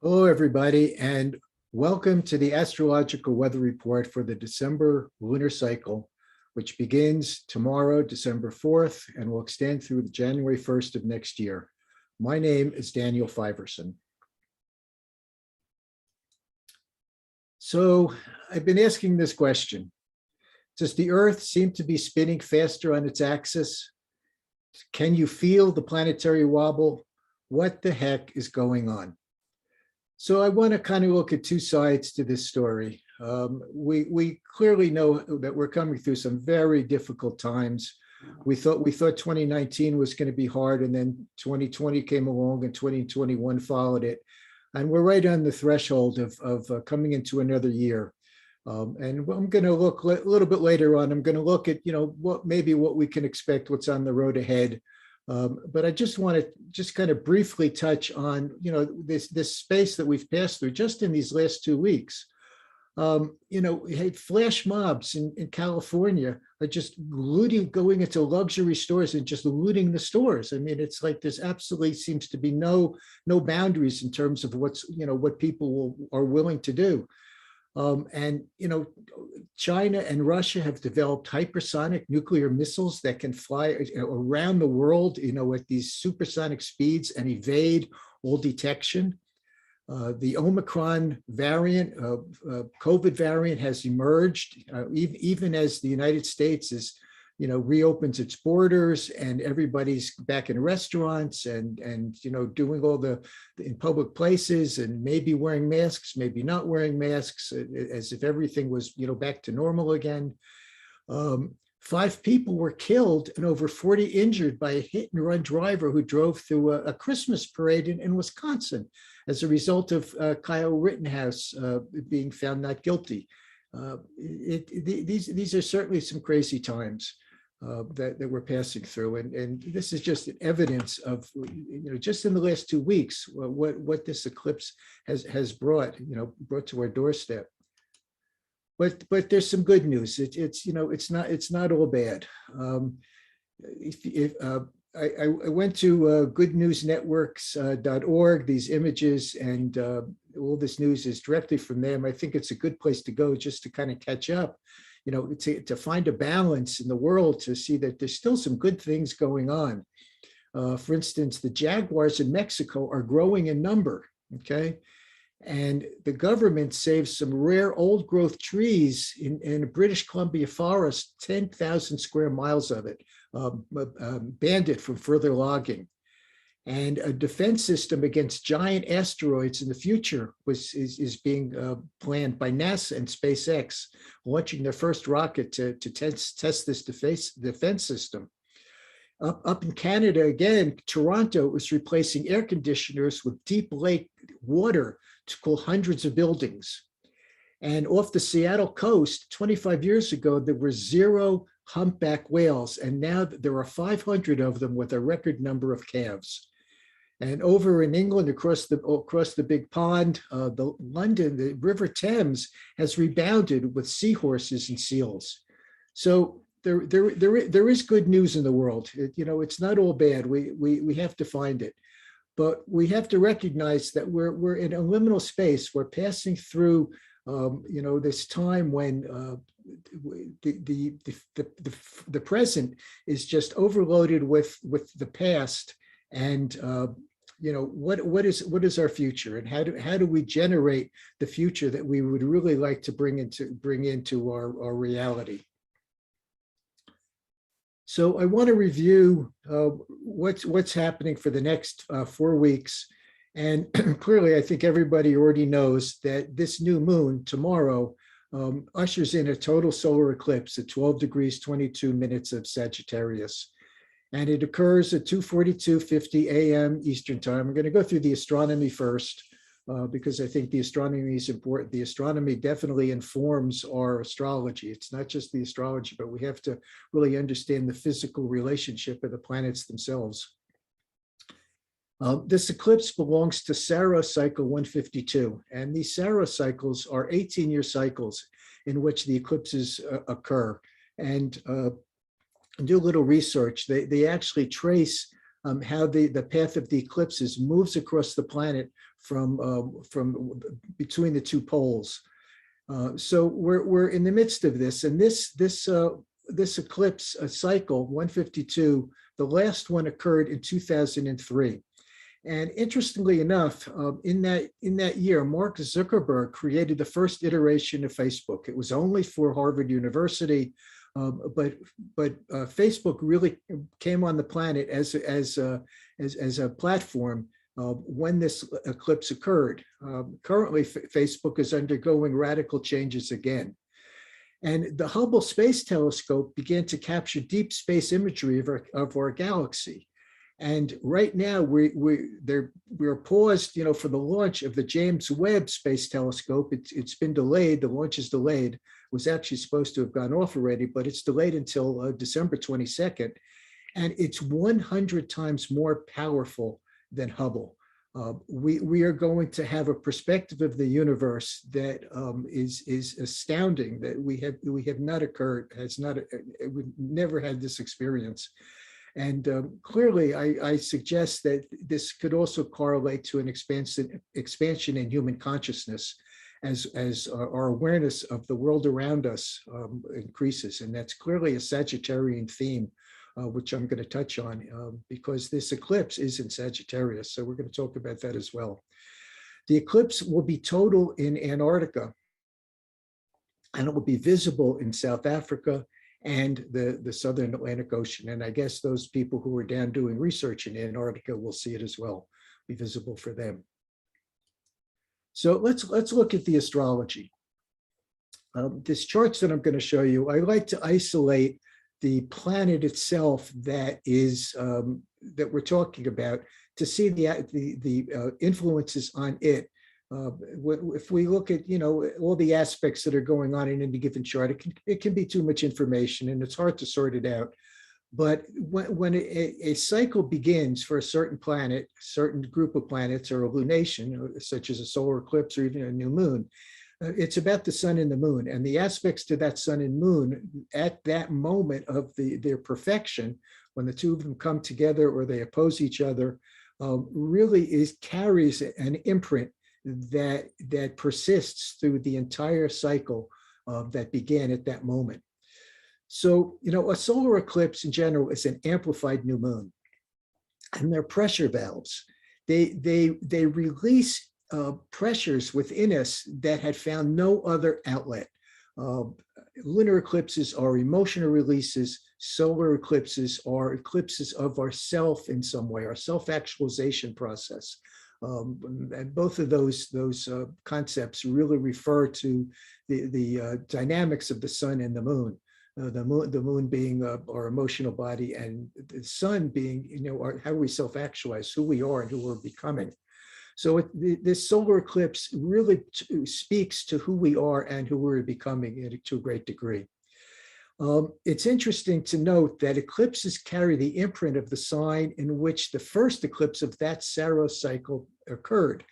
Hello, everybody, and welcome to the Astrological Weather Report for the December lunar cycle, which begins tomorrow, December 4th, and will extend through January 1st of next year. My name is Daniel Fiverson. So I've been asking this question. Does the Earth seem to be spinning faster on its axis? Can you feel the planetary wobble? What the heck is going on? So I want to kind of look at two sides to this story. We clearly know that we're coming through some very difficult times. We thought 2019 was going to be hard, and then 2020 came along, and 2021 followed it, and we're right on the threshold of coming into another year. And I'm going to look a little bit later on. I'm going to look at what we can expect, what's on the road ahead. But I just want to kind of briefly touch on, this space that we've passed through just in these last 2 weeks. We had flash mobs in California are just looting, going into luxury stores and just looting the stores. I mean, it's like there's absolutely seems to be no boundaries in terms of what people are willing to do. China and Russia have developed hypersonic nuclear missiles that can fly around the world, at these supersonic speeds and evade all detection. The Omicron variant, COVID variant has emerged, even as the United States reopens its borders and everybody's back in restaurants and doing all in public places and maybe wearing masks, maybe not wearing masks, as if everything was back to normal again. 5 people were killed and over 40 injured by a hit and run driver who drove through a Christmas parade in Wisconsin as a result of Kyle Rittenhouse being found not guilty. These are certainly some crazy times that we're passing through, and this is just an evidence of just in the last 2 weeks what this eclipse has brought to our doorstep. But there's some good news. It's not all bad. I went to goodnewsnetworks.org. These images and all this news is directly from them. I think it's a good place to go just to kind of catch up, to find a balance in the world, to see that there's still some good things going on. For instance, the jaguars in Mexico are growing in number, okay? And the government saved some rare old growth trees in a British Columbia forest, 10,000 square miles of it, banned it from further logging. And a defense system against giant asteroids in the future is being planned by NASA and SpaceX, launching their first rocket to test this defense system. Up in Canada, again, Toronto is replacing air conditioners with deep lake water to cool hundreds of buildings. And off the Seattle coast, 25 years ago, there were 0 humpback whales, and now there are 500 of them with a record number of calves. And over in England, across the big pond, the River Thames has rebounded with seahorses and seals. So there is good news in the world. It's not all bad. We have to find it, but we have to recognize that we're in a liminal space. We're passing through, this time when the present is just overloaded with the past, and what is our future, and how do we generate the future that we would really like to bring into our reality. So I want to review what's happening for the next 4 weeks. And clearly, I think everybody already knows that this new moon tomorrow ushers in a total solar eclipse at 12 degrees, 22 minutes of Sagittarius. And it occurs at 2:42:50 a.m. Eastern time. I'm going to go through the astronomy first, because I think the astronomy is important. The astronomy definitely informs our astrology. It's not just the astrology, but we have to really understand the physical relationship of the planets themselves. This eclipse belongs to Saros cycle 152, and these Saros cycles are 18-year cycles in which the eclipses occur. And do a little research. They actually trace how the path of the eclipses moves across the planet from between the two poles. So we're in the midst of this, and this eclipse cycle 152, the last one occurred in 2003. And interestingly enough, in that year, Mark Zuckerberg created the first iteration of Facebook. It was only for Harvard University, but Facebook really came on the planet as a platform when this eclipse occurred. Currently, Facebook is undergoing radical changes again. And the Hubble Space Telescope began to capture deep space imagery of our galaxy. And right now we're paused, for the launch of the James Webb Space Telescope. It's been delayed. The launch is delayed. It was actually supposed to have gone off already, but it's delayed until December 22nd. And it's 100 times more powerful than Hubble. We are going to have a perspective of the universe that is astounding, that we have not occurred, we've never had this experience. And clearly, I suggest that this could also correlate to an expansion in human consciousness as our awareness of the world around us increases. And that's clearly a Sagittarian theme, which I'm going to touch on because this eclipse is in Sagittarius. So we're going to talk about that as well. The eclipse will be total in Antarctica, and it will be visible in South Africa and the Southern Atlantic Ocean. And I guess those people who are down doing research in Antarctica will see it as well, be visible for them. So let's look at the astrology. This charts that I'm going to show you, I like to isolate the planet itself that is that we're talking about to see the influences on it. If we look at all the aspects that are going on in any given chart, it can be too much information and it's hard to sort it out. But when a cycle begins for a certain planet, certain group of planets, or a lunation, such as a solar eclipse or even a new moon, it's about the sun and the moon, and the aspects to that sun and moon at that moment of their perfection, when the two of them come together or they oppose each other, really carries an imprint that persists through the entire cycle that began at that moment. So, a solar eclipse in general is an amplified new moon, and they're pressure valves. They release pressures within us that had found no other outlet. Lunar eclipses are emotional releases. Solar eclipses are eclipses of ourself in some way, our self-actualization process. And both of those concepts really refer to the dynamics of the sun and the moon. The moon being our emotional body, and the sun being, how we self-actualize, who we are and who we're becoming. So this solar eclipse really speaks to who we are and who we're becoming to a great degree. It's interesting to note that eclipses carry the imprint of the sign in which the first eclipse of that Saros cycle occurred.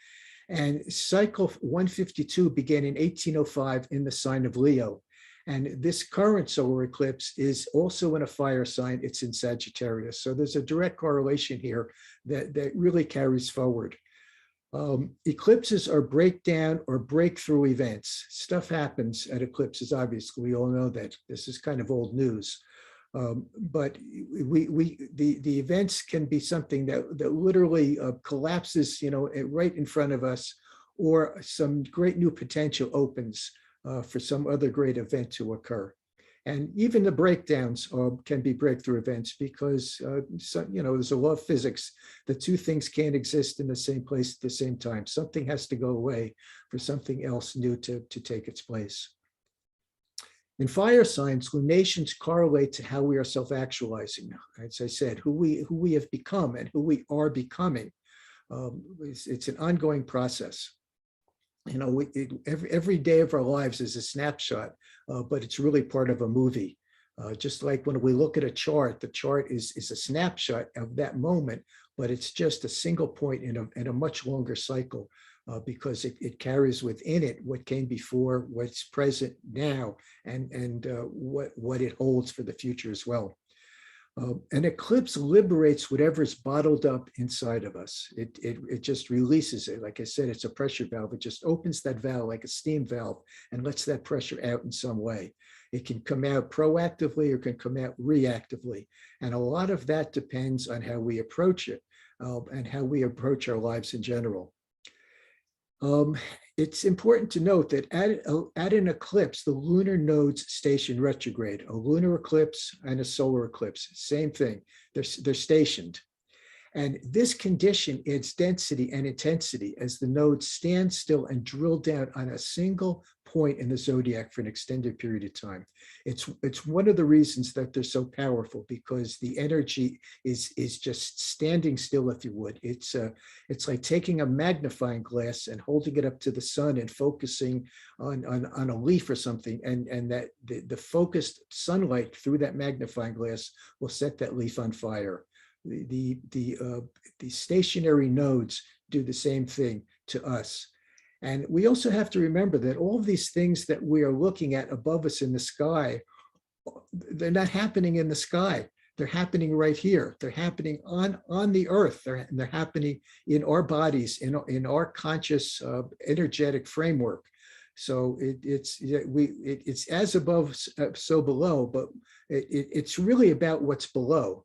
And cycle 152 began in 1805 in the sign of Leo. And this current solar eclipse is also in a fire sign. It's in Sagittarius. So there's a direct correlation here that really carries forward. Eclipses are breakdown or breakthrough events. Stuff happens at eclipses, obviously. We all know that. This is kind of old news. But the events can be something that literally collapses, right in front of us, or some great new potential opens for some other great event to occur. And even the breakdowns can be breakthrough events because, there's a law of physics that two things can't exist in the same place at the same time. Something has to go away for something else new to take its place. In fire signs, lunations correlate to how we are self-actualizing. As I said, who we have become and who we are becoming. It's an ongoing process. Every day of our lives is a snapshot, but it's really part of a movie. Just like when we look at a chart, the chart is a snapshot of that moment, but it's just a single point in a much longer cycle because it carries within it what came before, what's present now, and what it holds for the future as well. An eclipse liberates whatever's bottled up inside of us. It just releases it. Like I said, it's a pressure valve. It just opens that valve like a steam valve and lets that pressure out in some way. It can come out proactively or can come out reactively. And a lot of that depends on how we approach it and how we approach our lives in general. It's important to note that at an eclipse, the lunar nodes station retrograde. A lunar eclipse and a solar eclipse, same thing. They're stationed. And this condition adds density and intensity as the nodes stand still and drill down on a single point in the zodiac for an extended period of time. It's one of the reasons that they're so powerful, because the energy is just standing still, if you would. It's like taking a magnifying glass and holding it up to the sun and focusing on a leaf or something, and that the focused sunlight through that magnifying glass will set that leaf on fire. The stationary nodes do the same thing to us. And we also have to remember that all of these things that we are looking at above us in the sky, they're not happening in the sky. They're happening right here. They're happening on the earth. They're happening in our bodies, in our conscious energetic framework. So it's as above, so below, but it's really about what's below.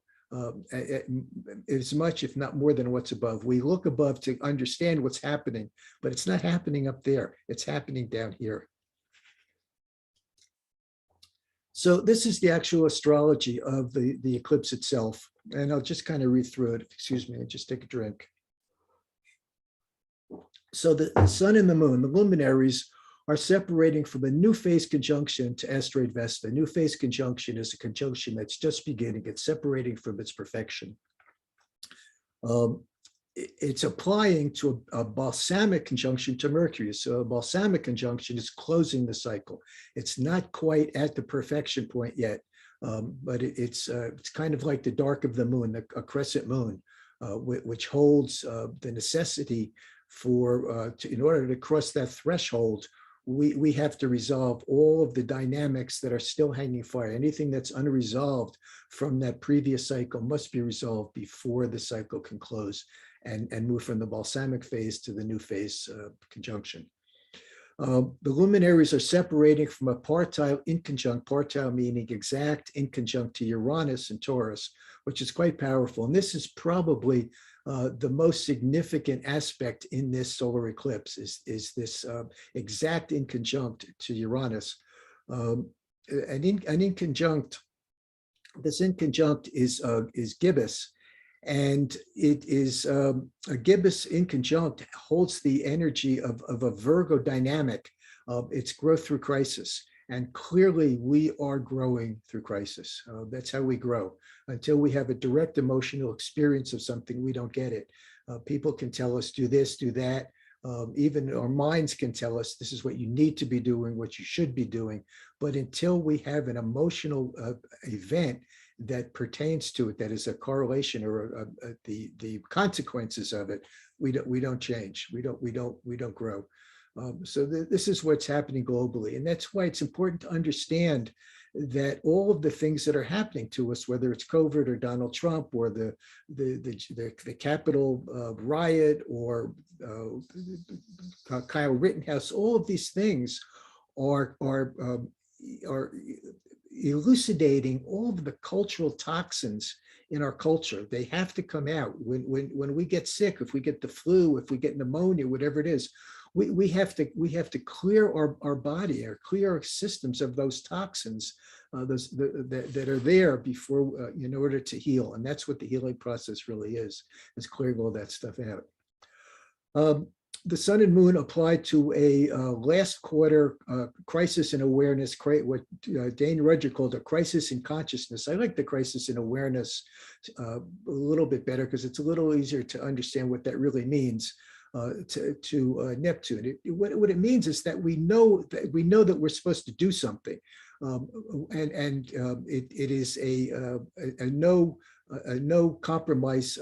As much, if not more than what's above. We look above to understand what's happening, but it's not happening up there. It's happening down here. So this is the actual astrology of the eclipse itself. And I'll just kind of read through it. Excuse me, just take a drink. So the sun and the moon, the luminaries, are separating from a new phase conjunction to asteroid Vesta. New phase conjunction is a conjunction that's just beginning. It's separating from its perfection. It's applying to a balsamic conjunction to Mercury. So a balsamic conjunction is closing the cycle. It's not quite at the perfection point yet, but it's kind of like the dark of the moon, a crescent moon, which holds the necessity for, in order to cross that threshold, we have to resolve all of the dynamics that are still hanging fire. Anything that's unresolved from that previous cycle must be resolved before the cycle can close and move from the balsamic phase to the new phase conjunction. The luminaries are separating from a partile inconjunct, partile meaning exact inconjunct to Uranus and Taurus, which is quite powerful. And this is probably the most significant aspect in this solar eclipse is this exact inconjunct to Uranus. An inconjunct, this inconjunct is gibbous, and it is a gibbous inconjunct holds the energy of a Virgo dynamic. It's growth through crisis. And clearly we are growing through crisis. That's how we grow. Until we have a direct emotional experience of something, we don't get it. People can tell us, do this, do that. Even our minds can tell us, this is what you need to be doing, what you should be doing. But until we have an emotional event that pertains to it, that is a correlation or the consequences of it, we don't change. We don't grow. So this is what's happening globally. And that's why it's important to understand that all of the things that are happening to us, whether it's COVID or Donald Trump or the Capitol riot or Kyle Rittenhouse, all of these things are elucidating all of the cultural toxins in our culture. They have to come out. When we get sick, if we get the flu, if we get pneumonia, whatever it is, we have to clear our body or clear our systems of those toxins that are there before in order to heal. And that's what the healing process really is clearing all that stuff out. The sun and moon apply to a last quarter crisis in awareness, what Dane Rudger called a crisis in consciousness. I like the crisis in awareness a little bit better because it's a little easier to understand what that really means. To Neptune. What it means is that we know that we're supposed to do something, and it is a no compromise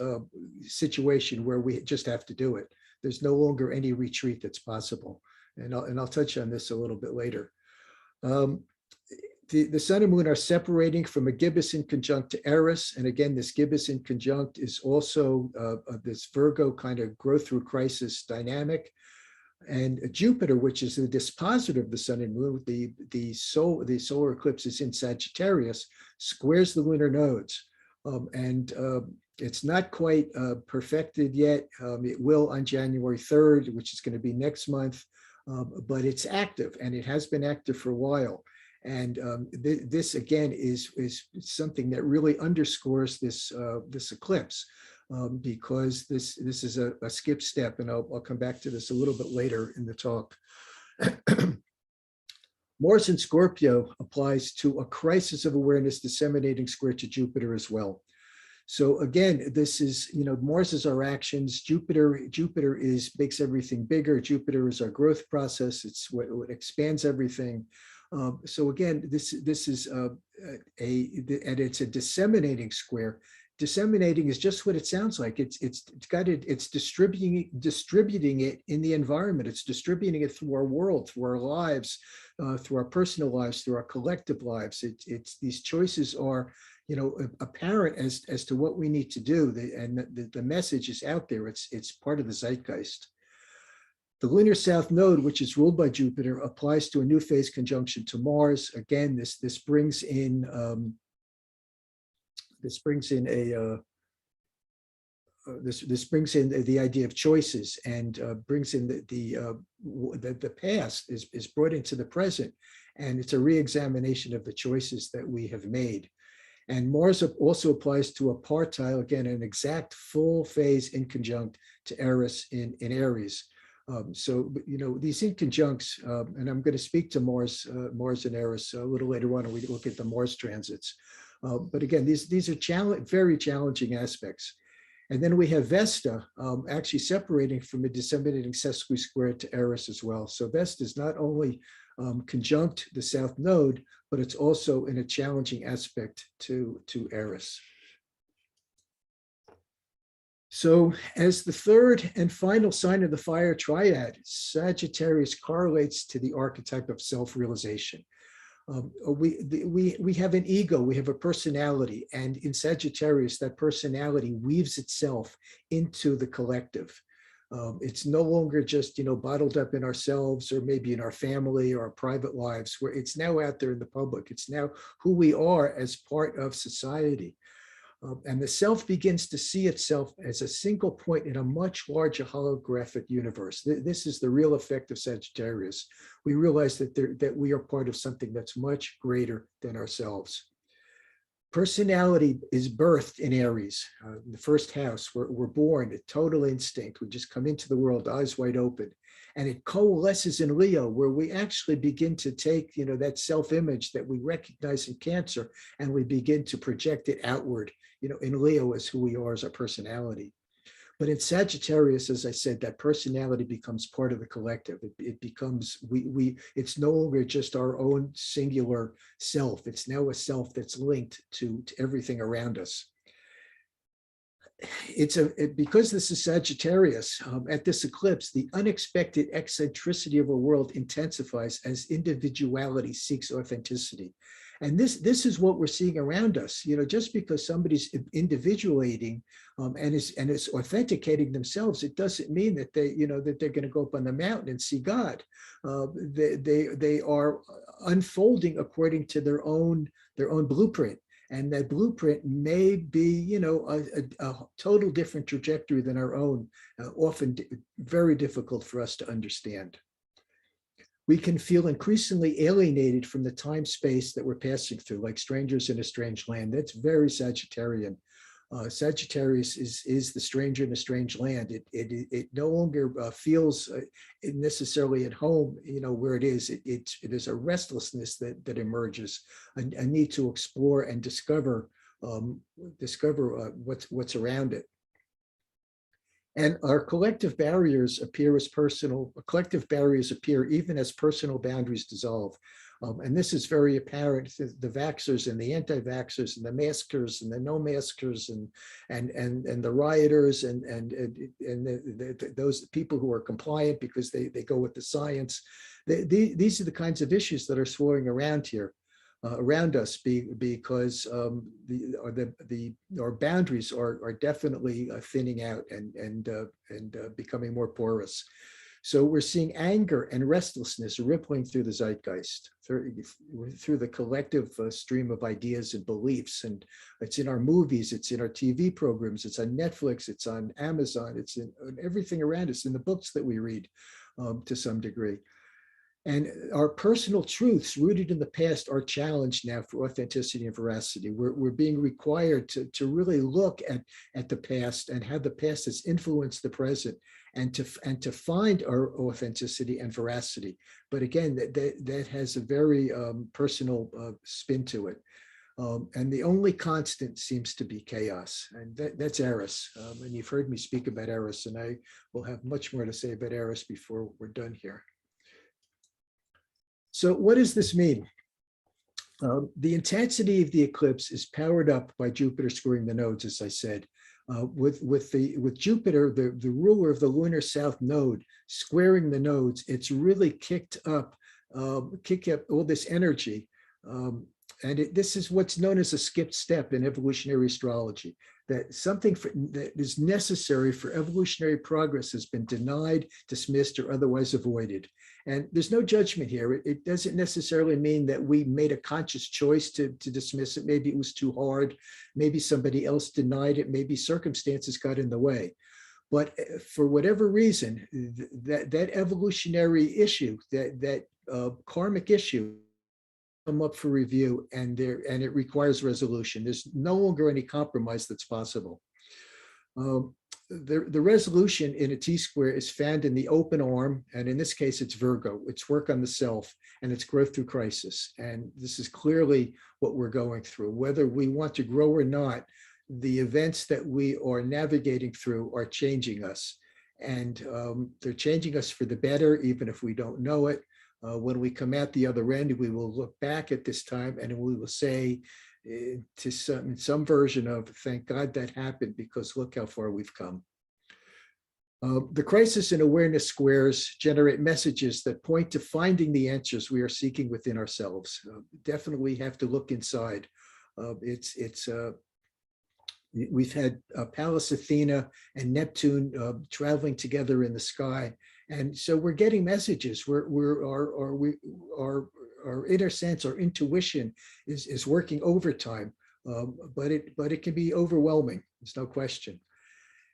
situation where we just have to do it. There's no longer any retreat that's possible, and I'll touch on this a little bit later. The sun and moon are separating from a gibbous conjunct to Eris. And again, this gibbous conjunct is also this Virgo kind of growth through crisis dynamic. And Jupiter, which is the dispositor of the sun and moon, the solar eclipse is in Sagittarius, squares the lunar nodes. It's not quite perfected yet. It will on January 3rd, which is going to be next month, but it's active, and it has been active for a while. And this again is something that really underscores this eclipse, because this is a skip step, and I'll come back to this a little bit later in the talk. Mars in Scorpio applies to a crisis of awareness disseminating square to Jupiter as well. So again, this is, Mars is our actions. Jupiter makes everything bigger. Jupiter is our growth process. It's what expands everything. So again, this is and it's a disseminating square. Disseminating is just what it sounds like. It's distributing it in the environment. It's distributing it through our world, through our lives, through our personal lives, through our collective lives. It's these choices are, apparent as to what we need to do. The message is out there. It's part of the zeitgeist. The lunar south node, which is ruled by Jupiter, applies to a new phase conjunction to Mars. Again, this brings in the idea of choices, and brings in the past is brought into the present, and it's a re-examination of the choices that we have made. And Mars also applies to a partile, again, an exact full phase inconjunct to Eris in Aries. So, these inconjuncts, and I'm going to speak to Mars and Eris a little later on when we look at the Mars transits. But again, these are very challenging aspects. And then we have Vesta actually separating from a disseminating sesqui-square to Eris as well. So Vesta is not only conjunct the south node, but it's also in a challenging aspect to Eris. So as the third and final sign of the fire triad, Sagittarius correlates to the archetype of self-realization. We have an ego, we have a personality, and in Sagittarius, that personality weaves itself into the collective. It's no longer just, bottled up in ourselves or maybe in our family or our private lives, where it's now out there in the public. It's now who we are as part of society. And the self begins to see itself as a single point in a much larger holographic universe. This is the real effect of Sagittarius. We realize that we are part of something that's much greater than ourselves. Personality is birthed in Aries, in the first house. We're born at total instinct. We just come into the world, eyes wide open. And it coalesces in Leo, where we actually begin to take, that self-image that we recognize in Cancer, and we begin to project it outward, in Leo as who we are as our personality. But in Sagittarius, as I said, that personality becomes part of the collective. It becomes, it's no longer just our own singular self. It's now a self that's linked to everything around us. Because this is Sagittarius, at this eclipse, the unexpected eccentricity of our world intensifies as individuality seeks authenticity. And this is what we're seeing around us. Just because somebody's individuating and is authenticating themselves, it doesn't mean that that they're going to go up on the mountain and see God. They are unfolding according to their own blueprint. And that blueprint may be, a total different trajectory than our own, often very difficult for us to understand. We can feel increasingly alienated from the time space that we're passing through, like strangers in a strange land. That's very Sagittarian. Sagittarius is the stranger in a strange land. It no longer feels necessarily at home, where it is. There's a restlessness that emerges, a need to explore and discover what's around it. And our collective barriers appear even as personal boundaries dissolve. And this is very apparent. The vaxxers and the anti-vaxxers and the maskers and the no-maskers and the rioters and those people who are compliant because they go with the science. These are the kinds of issues that are swirling around here. around us because our boundaries are definitely thinning out and becoming more porous. So we're seeing anger and restlessness rippling through the zeitgeist, through the collective stream of ideas and beliefs. And it's in our movies, it's in our TV programs, it's on Netflix, it's on Amazon, it's in everything around us, in the books that we read to some degree. And our personal truths rooted in the past are challenged now for authenticity and veracity. We're being required to really look at the past and how the past has influenced the present, and to find our authenticity and veracity. But again, that has a very personal spin to it. And the only constant seems to be chaos, and that's Eris. And you've heard me speak about Eris, and I will have much more to say about Eris before we're done here. So what does this mean? The intensity of the eclipse is powered up by Jupiter squaring the nodes, as I said. With Jupiter, the ruler of the lunar south node, squaring the nodes, it's really kicked up all this energy. And this is what's known as a skipped step in evolutionary astrology, that something that is necessary for evolutionary progress has been denied, dismissed, or otherwise avoided. And there's no judgment here. It doesn't necessarily mean that we made a conscious choice to dismiss it. Maybe it was too hard. Maybe somebody else denied it. Maybe circumstances got in the way. But for whatever reason, that evolutionary issue, that karmic issue, come up for review, and it requires resolution. There's no longer any compromise that's possible. The resolution in a T-square is found in the open arm, and in this case, it's Virgo. It's work on the self, and it's growth through crisis. And this is clearly what we're going through. Whether we want to grow or not, the events that we are navigating through are changing us. And they're changing us for the better, even if we don't know it. When we come out the other end, we will look back at this time and we will say to some version of, thank God that happened, because look how far we've come. The crisis and awareness squares generate messages that point to finding the answers we are seeking within ourselves. Definitely have to look inside. We've had Pallas Athena and Neptune traveling together in the sky. And so we're getting messages. Our inner sense, our intuition is working overtime, but it can be overwhelming. There's no question.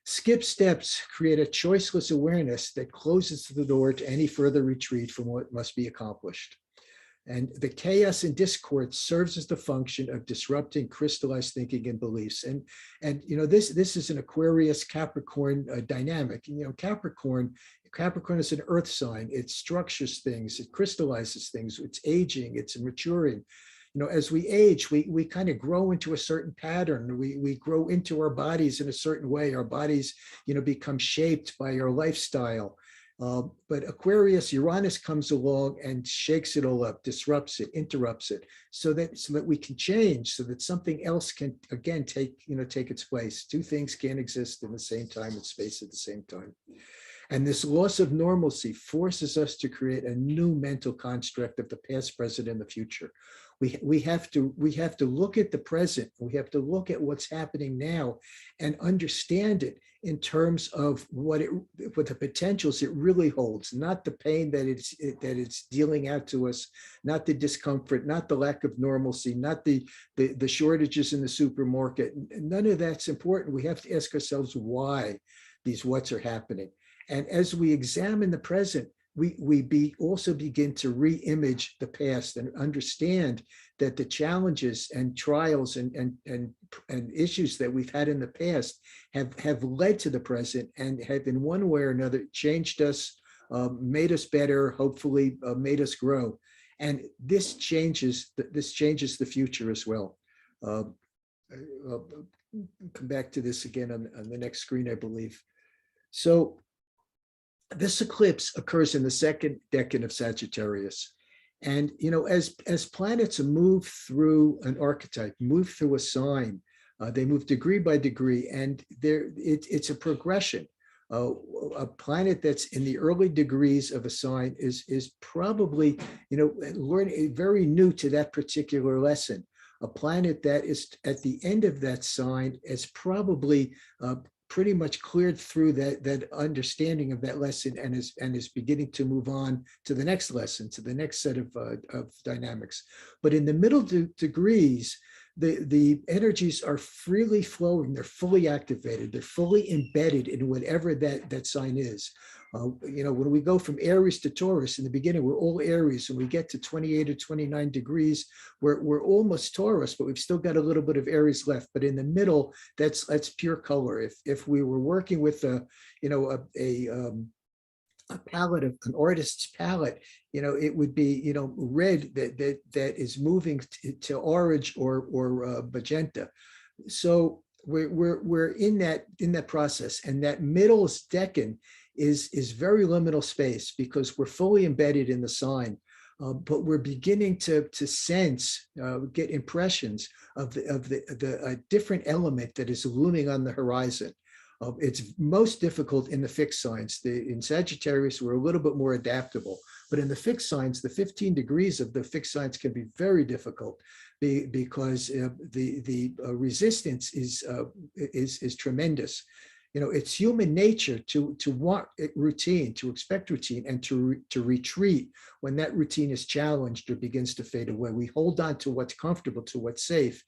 Skip steps create a choiceless awareness that closes the door to any further retreat from what must be accomplished. And the chaos and discord serves as the function of disrupting crystallized thinking and beliefs. And this is an Aquarius Capricorn dynamic. Capricorn is an earth sign. It structures things, it crystallizes things, it's aging, it's maturing. As we age, we kind of grow into a certain pattern. We grow into our bodies in a certain way. Our bodies, become shaped by our lifestyle. But Aquarius, Uranus comes along and shakes it all up, disrupts it, interrupts it, so that we can change, so that something else can again take its place. Two things can't exist in the same time and space at the same time. And this loss of normalcy forces us to create a new mental construct of the past, present, and the future. We have to look at the present. We have to look at what's happening now and understand it in terms of what the potentials it really holds, not the pain that it's dealing out to us, not the discomfort, not the lack of normalcy, not the shortages in the supermarket. None of that's important. We have to ask ourselves why these whats are happening. And as we examine the present, we also begin to re-image the past and understand that the challenges and trials and issues that we've had in the past have led to the present and have in one way or another changed us, made us better, hopefully made us grow. And this changes the future as well. I'll come back to this again on the next screen, I believe. So this eclipse occurs in the second decan of Sagittarius. And, as planets move through an archetype, move through a sign, they move degree by degree, and it's a progression. a planet that's in the early degrees of a sign is probably, learning very new to that particular lesson. A planet that is at the end of that sign is probably pretty much cleared through that understanding of that lesson and is beginning to move on to the next lesson, to the next set of dynamics. But in the middle degrees, the energies are freely flowing, they're fully activated, they're fully embedded in whatever that sign is. When we go from Aries to Taurus, in the beginning, we're all Aries, and we get to 28 or 29 degrees, we're almost Taurus, but we've still got a little bit of Aries left. But in the middle, that's pure color. If we were working with a palette of an artist's palette, it would be, red that is moving to orange or magenta. So we're in that process, and that middle decan is very liminal space because we're fully embedded in the sign. But we're beginning to sense, get impressions of the different element that is looming on the horizon. It's most difficult in the fixed signs. In Sagittarius, we're a little bit more adaptable, but in the fixed signs, the 15 degrees of the fixed signs can be very difficult because the resistance is tremendous. It's human nature to want routine, to expect routine, and to retreat when that routine is challenged or begins to fade away. We hold on to what's comfortable, to what's safe,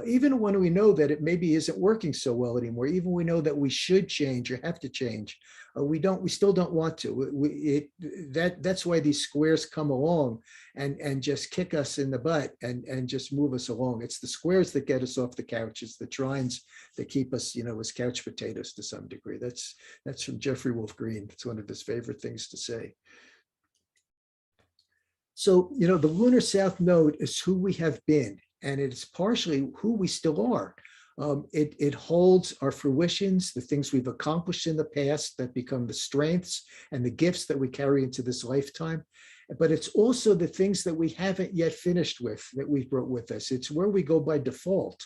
even when we know that it maybe isn't working so well anymore. Even we know that we should change or have to change, we still don't want to. That's why these squares come along and just kick us in the butt and just move us along. It's the squares that get us off the couch. It's the trines that keep us, as couch potatoes to some degree. That's from Jeffrey Wolf Green. It's one of his favorite things to say. So, the lunar south node is who we have been, and it's partially who we still are. It holds our fruitions, the things we've accomplished in the past that become the strengths and the gifts that we carry into this lifetime. But it's also the things that we haven't yet finished with, that we've brought with us. It's where we go by default.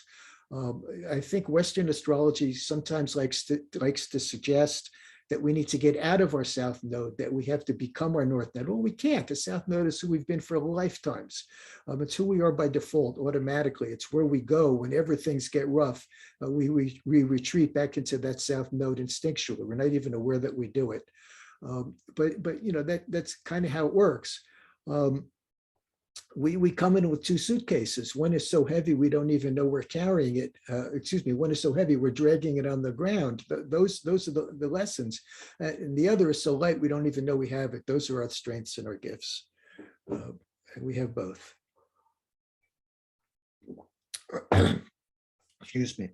I think Western astrology sometimes likes to suggest that we need to get out of our south node, that we have to become our north node. Well, we can't. The south node is who we've been for lifetimes. It's who we are by default, automatically. It's where we go whenever things get rough. We retreat back into that south node instinctually. We're not even aware that we do it. But that's kind of how it works. We come in with two suitcases. One is so heavy we don't even know we're carrying it. One is so heavy we're dragging it on the ground. Those are the lessons. And the other is so light we don't even know we have it. Those are our strengths and our gifts. And we have both. Excuse me.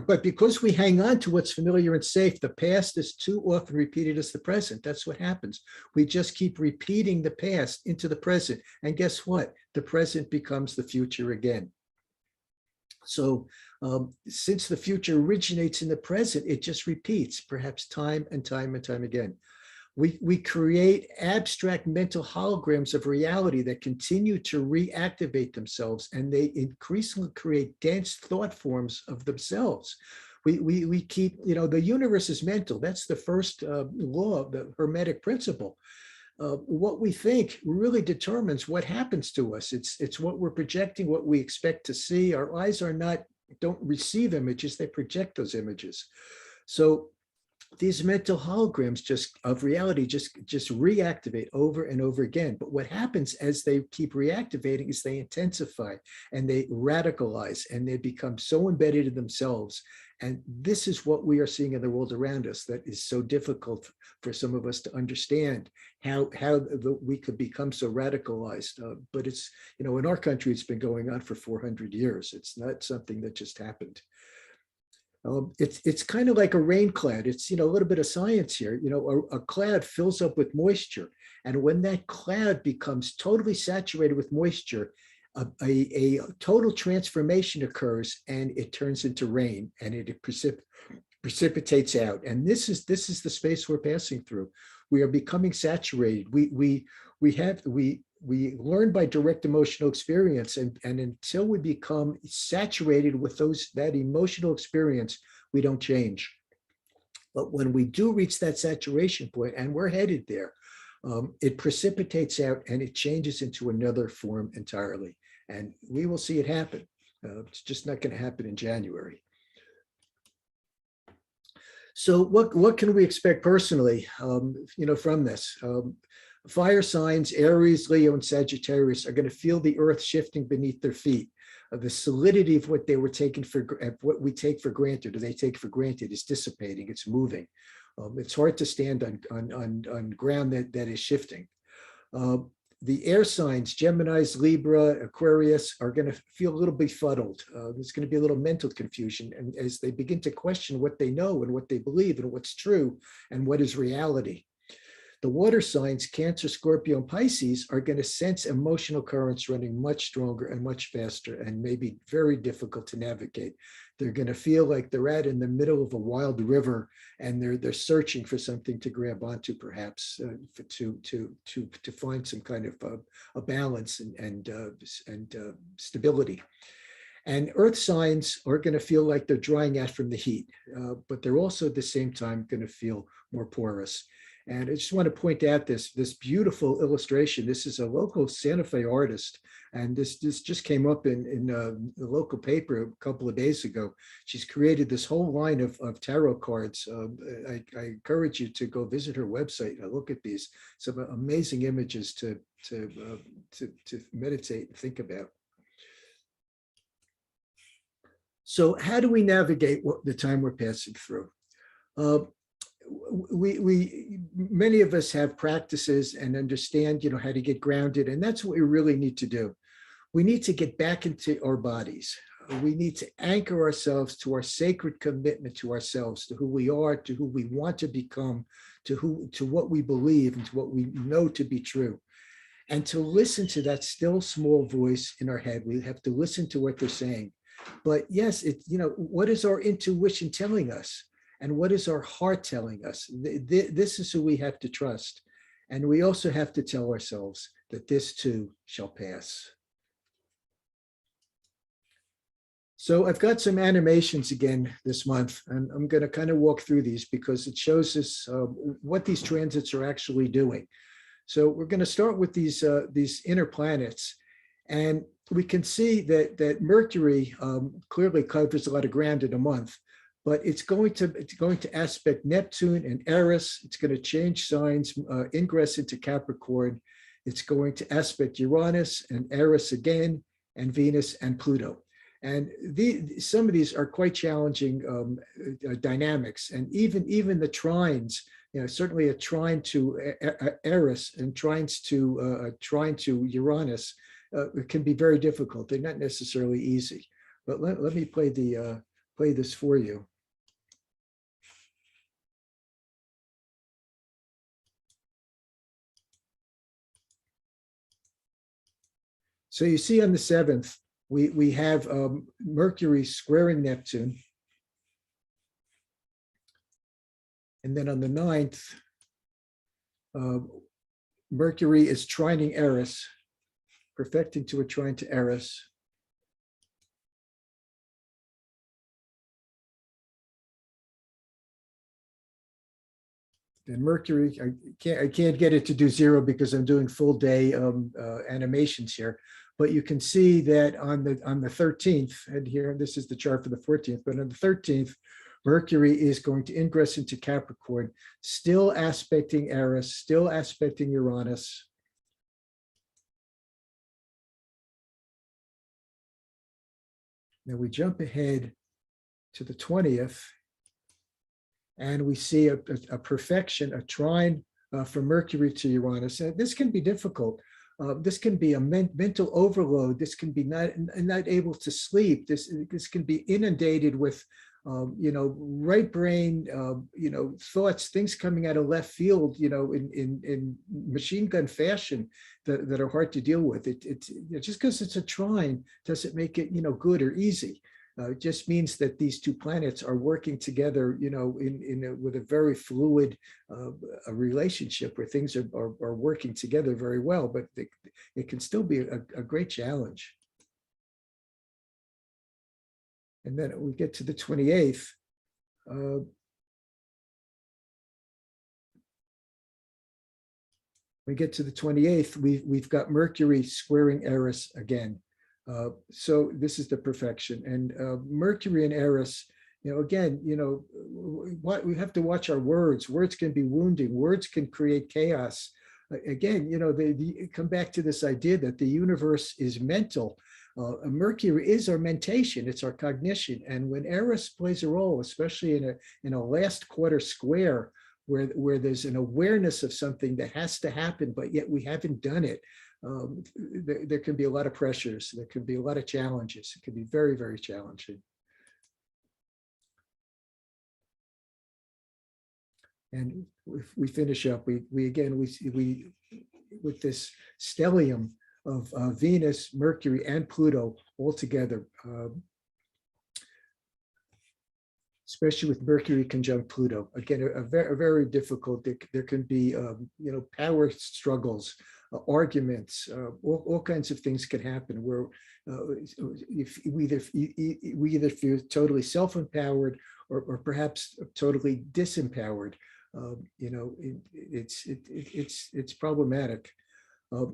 But because we hang on to what's familiar and safe, the past is too often repeated as the present. That's what happens. We just keep repeating the past into the present. And guess what? The present becomes the future again. So since the future originates in the present, it just repeats, perhaps time and time and time again. We create abstract mental holograms of reality that continue to reactivate themselves, and they increasingly create dense thought forms of themselves. We keep, the universe is mental. That's the first law of the Hermetic principle. What we think really determines what happens to us. It's what we're projecting, what we expect to see. Our eyes don't receive images, they project those images. So these mental holograms of reality just reactivate over and over again. But what happens as they keep reactivating is they intensify and they radicalize and they become so embedded in themselves. And this is what we are seeing in the world around us that is so difficult for some of us to understand how we could become so radicalized. But it's, in our country, it's been going on for 400 years. It's not something that just happened. It's kind of like a rain cloud. It's, a little bit of science here. A cloud fills up with moisture. And when that cloud becomes totally saturated with moisture, a total transformation occurs and it turns into rain and it precipitates out. And this is the space we're passing through. We are becoming saturated. We learn by direct emotional experience, and until we become saturated with that emotional experience, we don't change. But when we do reach that saturation point, and we're headed there, it precipitates out and it changes into another form entirely. And we will see it happen. It's just not going to happen in January. So what can we expect personally, from this? Fire signs, Aries, Leo, and Sagittarius are going to feel the earth shifting beneath their feet. The solidity of what they were taking for, what we take for granted, or they take for granted, is dissipating. It's moving. It's hard to stand on ground that is shifting. The air signs, Geminis, Libra, Aquarius, are going to feel a little befuddled. There's going to be a little mental confusion, and as they begin to question what they know and what they believe and what's true and what is reality. The water signs, Cancer, Scorpio, and Pisces, are going to sense emotional currents running much stronger and much faster, and maybe very difficult to navigate. They're going to feel like they're in the middle of a wild river, and they're searching for something to grab onto, perhaps to find some kind of a balance and stability. And earth signs are going to feel like they're drying out from the heat, but they're also at the same time going to feel more porous. And I just want to point out this beautiful illustration. This is a local Santa Fe artist, and this just came up in the local paper a couple of days ago. She's created this whole line of tarot cards. I encourage you to go visit her website and look at these. Some amazing images to meditate and think about. So how do we navigate the time we're passing through? Many of us have practices and understand, how to get grounded, and that's what we really need to do. We need to get back into our bodies. We need to anchor ourselves to our sacred commitment to ourselves, to who we are, to who we want to become, to what we believe, and to what we know to be true. And to listen to that still small voice in our head. We have to listen to what they're saying. But yes, what is our intuition telling us? And what is our heart telling us? This is who we have to trust. And we also have to tell ourselves that this too shall pass. So I've got some animations again this month, and I'm going to kind of walk through these because it shows us what these transits are actually doing. So we're going to start with these inner planets. And we can see that Mercury clearly covers a lot of ground in a month. But it's going to aspect Neptune and Eris. It's going to change signs, ingress into Capricorn. It's going to aspect Uranus and Eris again, and Venus and Pluto. And some of these are quite challenging dynamics. And even the trines, certainly a trine to Eris and trines to Uranus can be very difficult. They're not necessarily easy. But let me play this for you. So you see on the 7th, we have Mercury squaring Neptune. And then on the 9th, Mercury is trining Eris, perfecting to a trine to Eris. And Mercury, I can't get it to do 0 because I'm doing full day animations here. But you can see that on the 13th, and here this is the chart for the 14th. But on the 13th, Mercury is going to ingress into Capricorn, still aspecting Eris, still aspecting Uranus. Now we jump ahead to the 20th. And we see a perfection, a trine from Mercury to Uranus. And this can be difficult. This can be a mental overload. This can be not able to sleep. This can be inundated with, right brain, thoughts, things coming out of left field, in machine gun fashion that are hard to deal with. Just because it's a trine doesn't make it, good or easy. It just means that these two planets are working together, with a very fluid a relationship where things are working together very well, but it can still be a great challenge. And then we get to the 28th. we get to the 28th, we've got Mercury squaring Eris again. So this is the perfection. And Mercury and Eris, again, what we have to watch our words. Words can be wounding. Words can create chaos. Again, they come back to this idea that the universe is mental. Mercury is our mentation, it's our cognition. And when Eris plays a role, especially in a last quarter square, where there's an awareness of something that has to happen, but yet we haven't done it, there can be a lot of pressures. There can be a lot of challenges. It can be very, very challenging. And if we finish up, we with this stellium of Venus, Mercury, and Pluto all together, especially with Mercury conjunct Pluto. Again, a very difficult. There can be power struggles, arguments, all kinds of things can happen where if we either feel totally self-empowered or perhaps totally disempowered. It's problematic.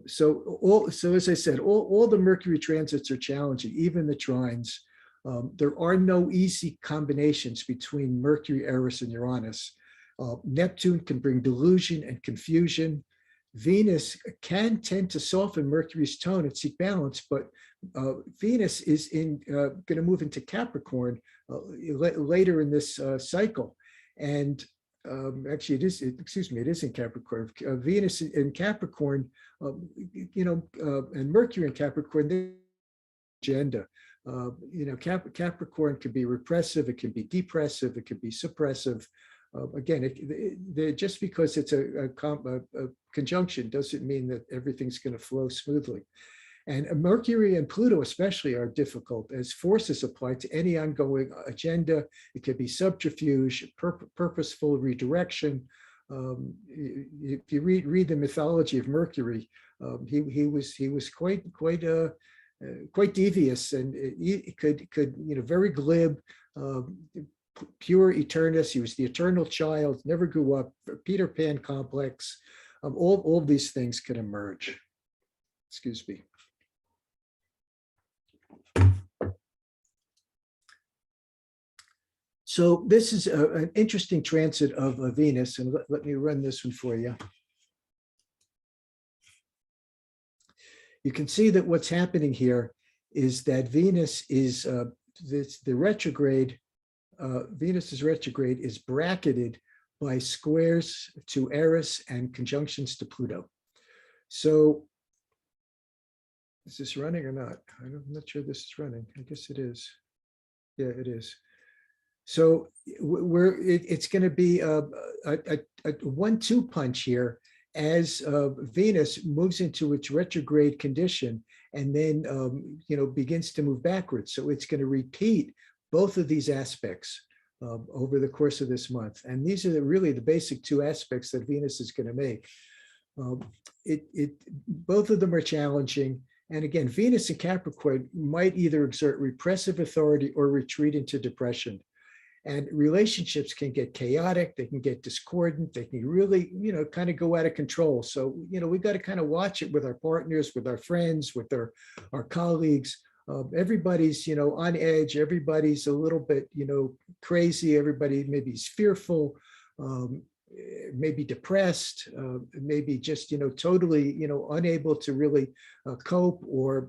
So as I said, all the Mercury transits are challenging, even the trines. There are no easy combinations between Mercury, Eris, and Uranus. Neptune can bring delusion and confusion. Venus can tend to soften Mercury's tone and seek balance, but Venus is going to move into Capricorn later in this cycle. And actually, it is in Capricorn. Venus in Capricorn, and Mercury in Capricorn, the agenda. Capricorn can be repressive, it can be depressive, it can be suppressive. Again, just because it's a conjunction doesn't mean that everything's going to flow smoothly. And Mercury and Pluto especially are difficult as forces apply to any ongoing agenda. It could be subterfuge, purposeful redirection. If you read the mythology of Mercury, he was quite devious, and he could very glib, pure eternus. He was the eternal child, never grew up. Peter Pan complex. All these things can emerge. Excuse me. So this is an interesting transit of Venus, and let me run this one for you. You can see that what's happening here is that Venus is the retrograde. Venus's retrograde is bracketed by squares to Eris and conjunctions to Pluto. So is this running or not? I'm not sure this is running. I guess it is. Yeah, it is. So it's going to be a 1-2 punch here as Venus moves into its retrograde condition and then begins to move backwards. So it's going to repeat both of these aspects over the course of this month. And these are really the basic two aspects that Venus is going to make. Both of them are challenging. And again, Venus in Capricorn might either exert repressive authority or retreat into depression. And relationships can get chaotic, they can get discordant, they can really, kind of go out of control. So, we've got to kind of watch it with our partners, with our friends, with our colleagues. Everybody's, on edge, everybody's a little bit, crazy, everybody maybe is fearful, maybe depressed, maybe just, totally, unable to really cope or,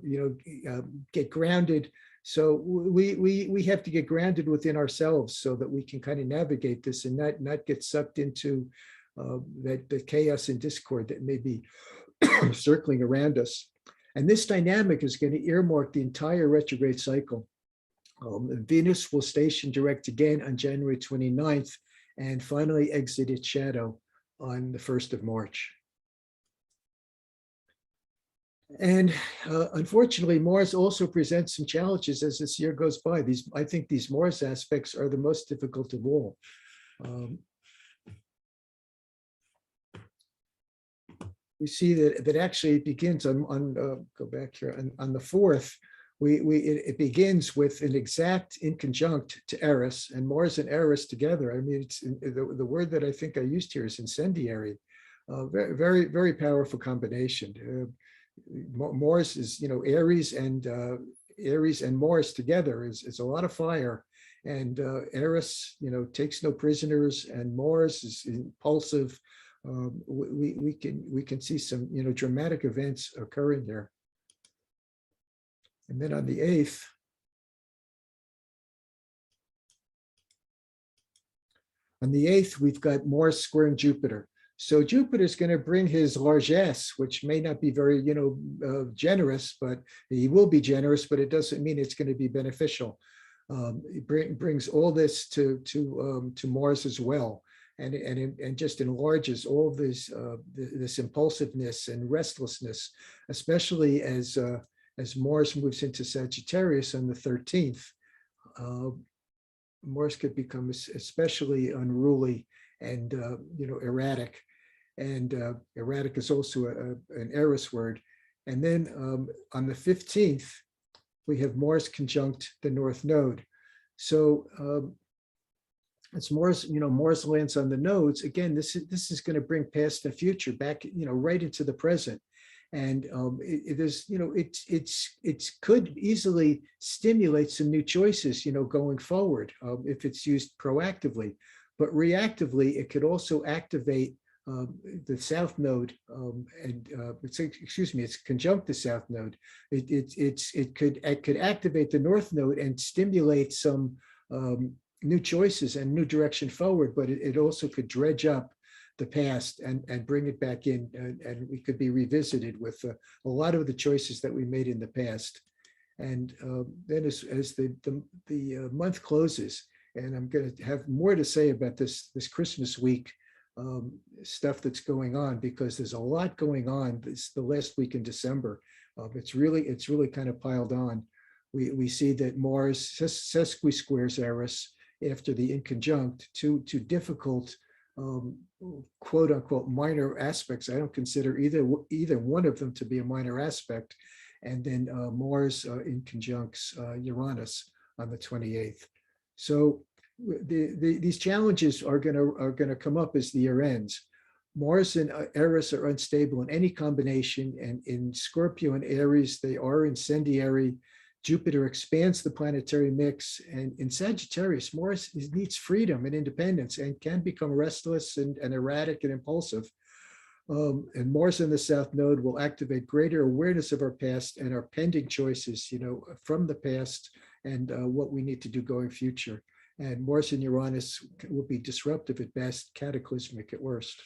get grounded. So we have to get grounded within ourselves so that we can kind of navigate this and not get sucked into the chaos and discord that may be circling around us. And this dynamic is going to earmark the entire retrograde cycle. Venus will station direct again on January 29th and finally exit its shadow on the 1st of March. And unfortunately, Mars also presents some challenges as this year goes by. I think these Mars aspects are the most difficult of all. We see that actually it begins on go back here, on the 4th, it begins with an exact inconjunct to Eris, and Mars and Eris together. I mean, it's the word that I think I used here is incendiary. Very, very, very powerful combination. Mars is, Aries and Mars together is a lot of fire. And Eris, takes no prisoners, and Mars is impulsive. We can see some, dramatic events occurring there. And then on the 8th, we've got Mars squaring Jupiter. So Jupiter is going to bring his largesse, which may not be very, generous, but he will be generous, but it doesn't mean it's going to be beneficial. It brings all this to Mars as well, and just enlarges all this impulsiveness and restlessness, especially as Mars moves into Sagittarius on the 13th. Mars could become especially unruly and erratic, and erratic is also an Eris word. And then on the 15th, we have Mars conjunct the North Node. So as Mars lands on the nodes again. This is going to bring past and future back, right into the present. And it could easily stimulate some new choices, going forward, if it's used proactively. But reactively, it could also activate the South Node, it's conjunct the South Node. It could activate the North Node and stimulate some new choices and new direction forward. But it also could dredge up the past and bring it back in, and we could be revisited with a lot of the choices that we made in the past. And then as the month closes, and I'm going to have more to say about this Christmas week stuff that's going on, because there's a lot going on. It's the last week in December. It's really kind of piled on. We see that Mars sesqui-squares Eris after the inconjunct, two difficult quote unquote minor aspects. I don't consider either one of them to be a minor aspect. And then Mars inconjuncts Uranus on the 28th. So these challenges are going to come up as the year ends. Mars and Eris are unstable in any combination, and in Scorpio and Aries they are incendiary. Jupiter expands the planetary mix, and in Sagittarius, Mars needs freedom and independence and can become restless and erratic and impulsive. And Mars in the South Node will activate greater awareness of our past and our pending choices, from the past, and what we need to do going future. And Mars and Uranus will be disruptive at best, cataclysmic at worst.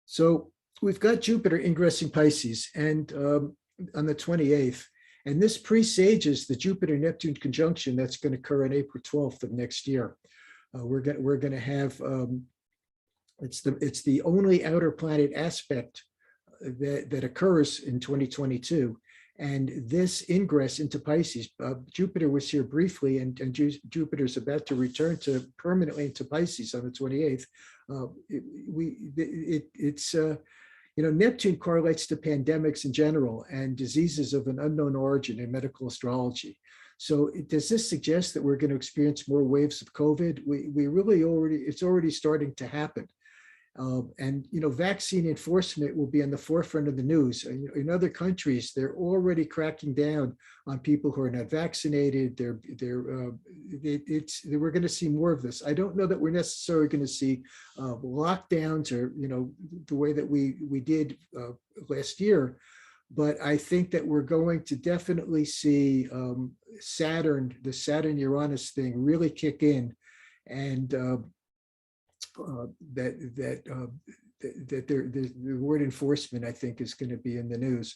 So we've got Jupiter ingressing Pisces, and on the 28th, and this presages the Jupiter-Neptune conjunction that's going to occur on April 12th of next year. We're going to have it's the only outer planet aspect that occurs in 2022, and this ingress into Pisces. Jupiter was here briefly, and Jupiter's about to return to permanently into Pisces on the 28th. Neptune correlates to pandemics in general and diseases of an unknown origin in medical astrology. So does this suggest that we're going to experience more waves of COVID? It's already starting to happen. And vaccine enforcement will be on the forefront of the news. In other countries, they're already cracking down on people who are not vaccinated. We're going to see more of this. I don't know that we're necessarily going to see lockdowns or the way that we did last year, but I think that we're going to definitely see the Saturn-Uranus thing really kick in, and the word enforcement, I think, is going to be in the news.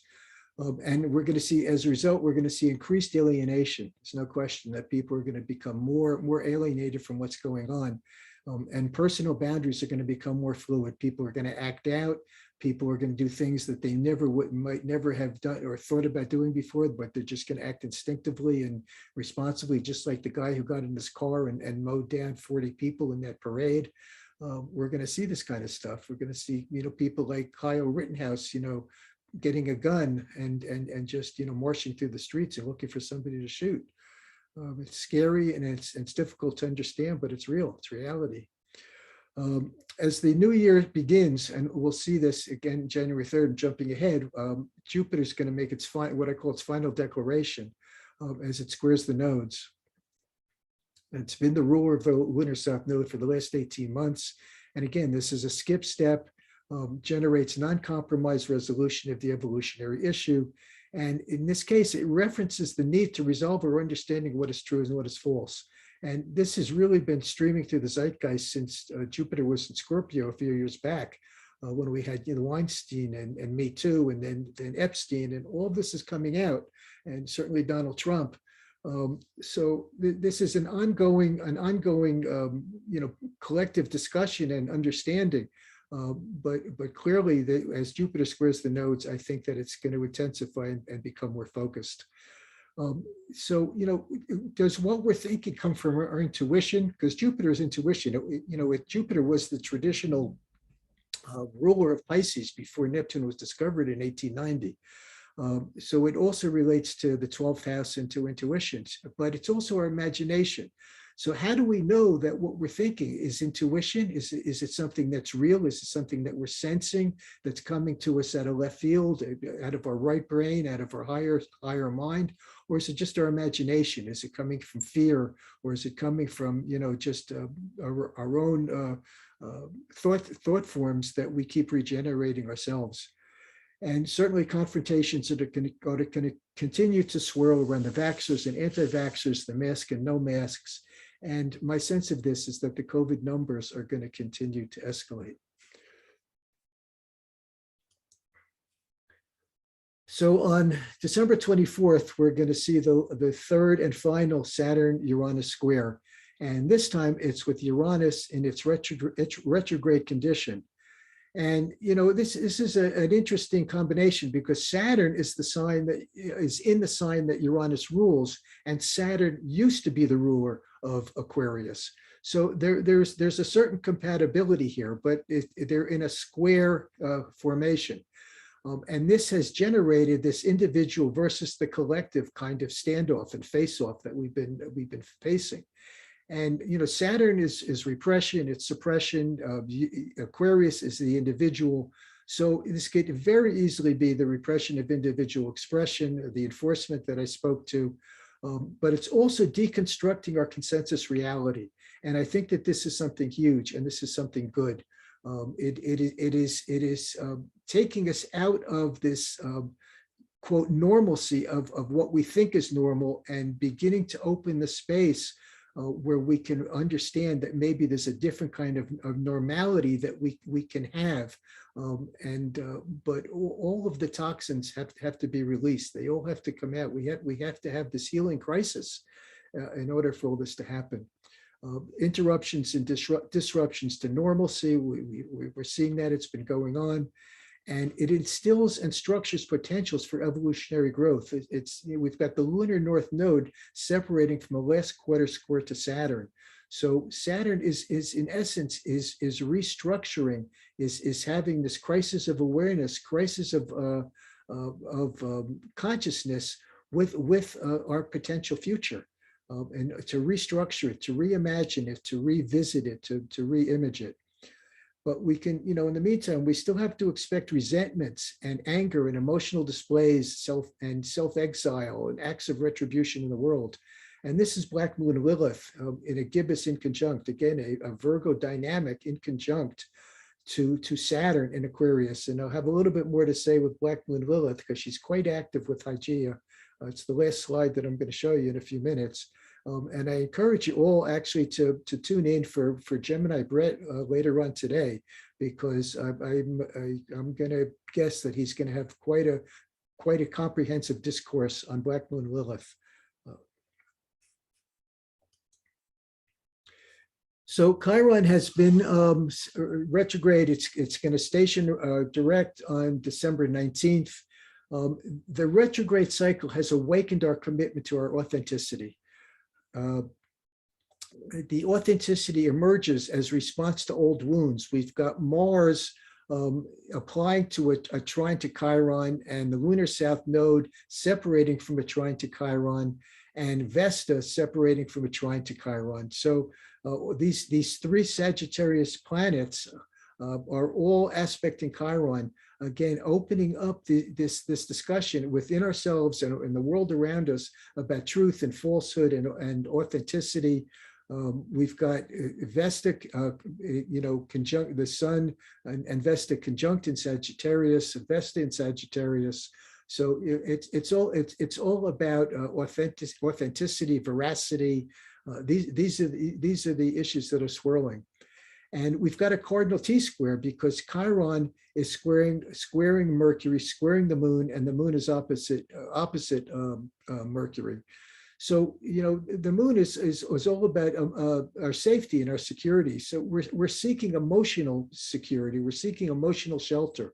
And we're going to see, as a result, we're going to see increased alienation. There's no question that people are going to become more alienated from what's going on. And personal boundaries are going to become more fluid. People are going to act out. People are going to do things that they might never have done or thought about doing before, but they're just going to act instinctively and responsibly, just like the guy who got in his car and mowed down 40 people in that parade. We're going to see this kind of stuff. We're going to see, people like Kyle Rittenhouse, getting a gun and just, marching through the streets and looking for somebody to shoot. It's scary and it's difficult to understand, but it's real. It's reality. As the new year begins, and we'll see this again January 3rd, jumping ahead, Jupiter's going to make its what I call its final declaration as it squares the nodes. It's been the ruler of the lunar south node for the last 18 months. And again, this is a skip step, generates non-compromised resolution of the evolutionary issue. And in this case, it references the need to resolve our understanding of what is true and what is false. And this has really been streaming through the zeitgeist since Jupiter was in Scorpio a few years back, when we had Weinstein and Me Too, and then Epstein, and all of this is coming out, and certainly Donald Trump. So this is an ongoing, collective discussion and understanding. But clearly, as Jupiter squares the nodes, I think that it's going to intensify and become more focused. So, does what we're thinking come from our intuition? Because Jupiter is intuition. Jupiter was the traditional ruler of Pisces before Neptune was discovered in 1890. So it also relates to the 12th house and to intuitions, but it's also our imagination. So how do we know that what we're thinking is intuition? Is it something that's real? Is it something that we're sensing that's coming to us out of left field, out of our right brain, out of our higher mind? Or is it just our imagination? Is it coming from fear? Or is it coming from, just our own thought forms that we keep regenerating ourselves? And certainly confrontations that are going to continue to swirl around the vaxxers and anti-vaxxers, the mask and no masks. And my sense of this is that the COVID numbers are going to continue to escalate. So on December 24th, we're going to see the third and final Saturn-Uranus square. And this time it's with Uranus in its retrograde condition. And, this is an interesting combination because Saturn is the sign that is in the sign that Uranus rules, and Saturn used to be the ruler of Aquarius. So there's a certain compatibility here, but they're in a square formation. And this has generated this individual versus the collective kind of standoff and face-off that we've been facing. And Saturn is repression, it's suppression. Aquarius is the individual. So this could very easily be the repression of individual expression, the enforcement that I spoke to. But it's also deconstructing our consensus reality. And I think that this is something huge, and this is something good. It is taking us out of this quote normalcy of what we think is normal and beginning to open the space where we can understand that maybe there's a different kind of normality that we can have. But all of the toxins have to be released. They all have to come out. We have to have this healing crisis in order for all this to happen. Interruptions and disruptions to normalcy. We're seeing that it's been going on. And it instills and structures potentials for evolutionary growth. We've got the lunar north node separating from the last quarter square to Saturn. So Saturn is in essence is restructuring, is having this crisis of awareness, crisis of consciousness with our potential future, and to restructure it, to reimagine it, to revisit it, to reimage it. But we can, in the meantime, we still have to expect resentments and anger and emotional displays, self-exile and acts of retribution in the world. And this is Black Moon Lilith in a gibbous inconjunct, again, a Virgo dynamic inconjunct to Saturn in Aquarius. And I'll have a little bit more to say with Black Moon Lilith because she's quite active with Hygeia. It's the last slide that I'm going to show you in a few minutes. And I encourage you all actually to tune in for Gemini Brett later on today, because I'm going to guess that he's going to have quite a comprehensive discourse on Black Moon Lilith. So Chiron has been retrograde. It's going to station direct on December 19th. The retrograde cycle has awakened our commitment to our authenticity. The authenticity emerges as response to old wounds. We've got Mars applying to a trine to Chiron, and the lunar south node separating from a trine to Chiron, and Vesta separating from a trine to Chiron. So These three Sagittarius planets are all aspecting Chiron, again, opening up this discussion within ourselves and in the world around us about truth and falsehood and authenticity. We've got Vesta, conjunct the Sun and Vesta conjunct in Sagittarius, Vesta in Sagittarius. So it's all about authenticity, veracity. These are the issues that are swirling. And we've got a cardinal T-square because Chiron is squaring Mercury, squaring the moon, and the moon is opposite Mercury. So, the moon is all about our safety and our security. So we're seeking emotional security. We're seeking emotional shelter.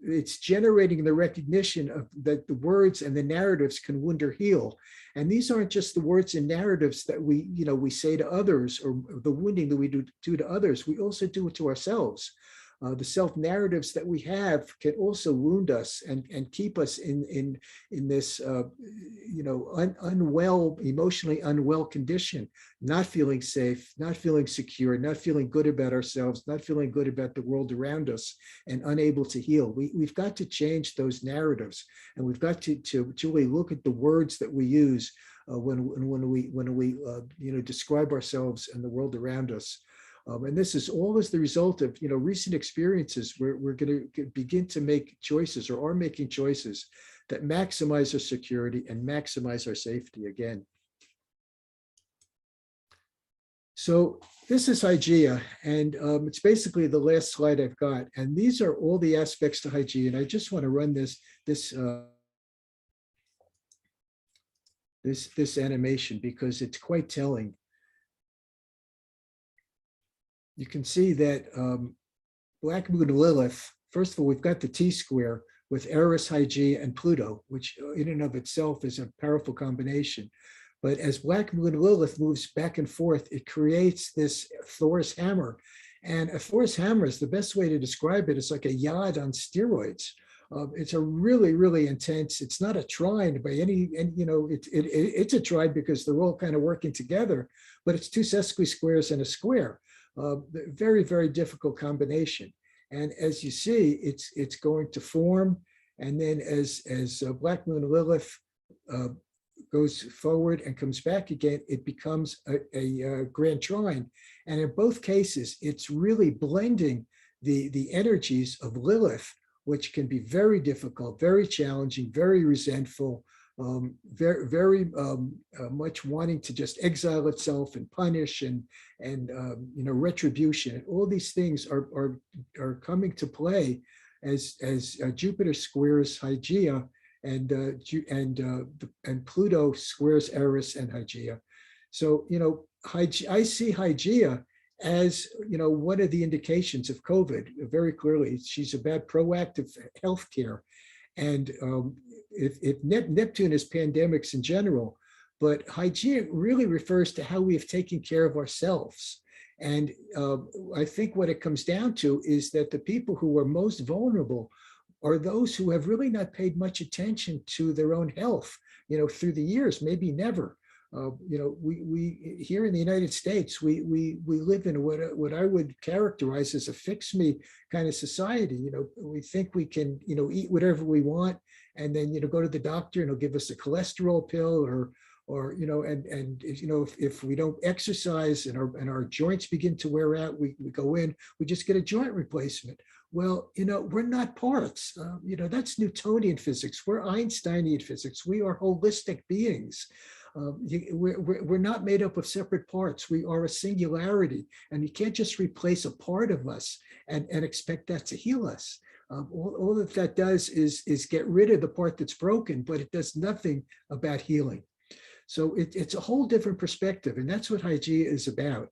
It's generating the recognition of that the words and the narratives can wound or heal. And these aren't just the words and narratives that we say to others, or the wounding that we do to others. We also do it to ourselves. The self-narratives that we have can also wound us and keep us in this emotionally unwell condition, not feeling safe, not feeling secure, not feeling good about ourselves, not feeling good about the world around us, and unable to heal. We've got to change those narratives, and we've got to really look at the words that we use when we describe ourselves and the world around us. And this is all as the result of recent experiences where we're going to begin to make choices, or are making choices that maximize our security and maximize our safety again. So this is Hygeia, and it's basically the last slide I've got. And these are all the aspects to Hygeia. And I just want to run this animation because it's quite telling. You can see that Black Moon Lilith, first of all, we've got the T-square with Eris, Hygeia, and Pluto, which in and of itself is a powerful combination. But as Black Moon Lilith moves back and forth, it creates this Thor's hammer. And a Thor's hammer is the best way to describe it. It's like a yod on steroids. It's a really, really intense, it's not a trine by it's a trine because they're all kind of working together, but it's two sesquisquares and a square. Very, very difficult combination. And as you see, it's going to form. And then as Black Moon Lilith goes forward and comes back again, it becomes a grand trine. And in both cases, it's really blending the energies of Lilith, which can be very difficult, very challenging, very resentful, very much wanting to just exile itself and punish and retribution. And all these things are coming to play as Jupiter squares Hygeia and Pluto squares Eris and Hygeia. So I see Hygeia as one of the indications of COVID very clearly. She's about proactive healthcare, and if Neptune is pandemics in general, but Hygeia really refers to how we have taken care of ourselves. And I think what it comes down to is that the people who are most vulnerable are those who have really not paid much attention to their own health, through the years, maybe never. We here in the United States, we live in what I would characterize as a fix me kind of society. We think we can, eat whatever we want, and then, go to the doctor and he'll give us a cholesterol pill or if we don't exercise and our joints begin to wear out, we go in, we just get a joint replacement. Well, we're not parts. That's Newtonian physics. We're Einsteinian physics. We are holistic beings. We're not made up of separate parts. We are a singularity, and you can't just replace a part of us and expect that to heal us. All that does is get rid of the part that's broken, but it does nothing about healing. So it's a whole different perspective, and that's what Hygeia is about.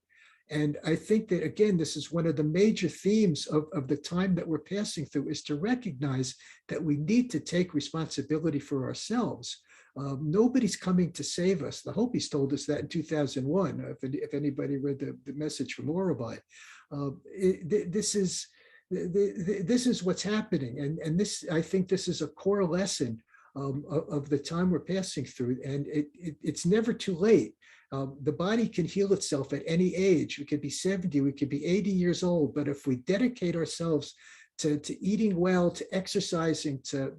And I think that, again, this is one of the major themes of the time that we're passing through, is to recognize that we need to take responsibility for ourselves. Nobody's coming to save us. The Hopis told us that in 2001, if anybody read the message from Orabai. This is what's happening. And this, I think this is a core lesson of the time we're passing through. And it's never too late. The body can heal itself at any age. We could be 70, we could be 80 years old, but if we dedicate ourselves to eating well, to exercising, to,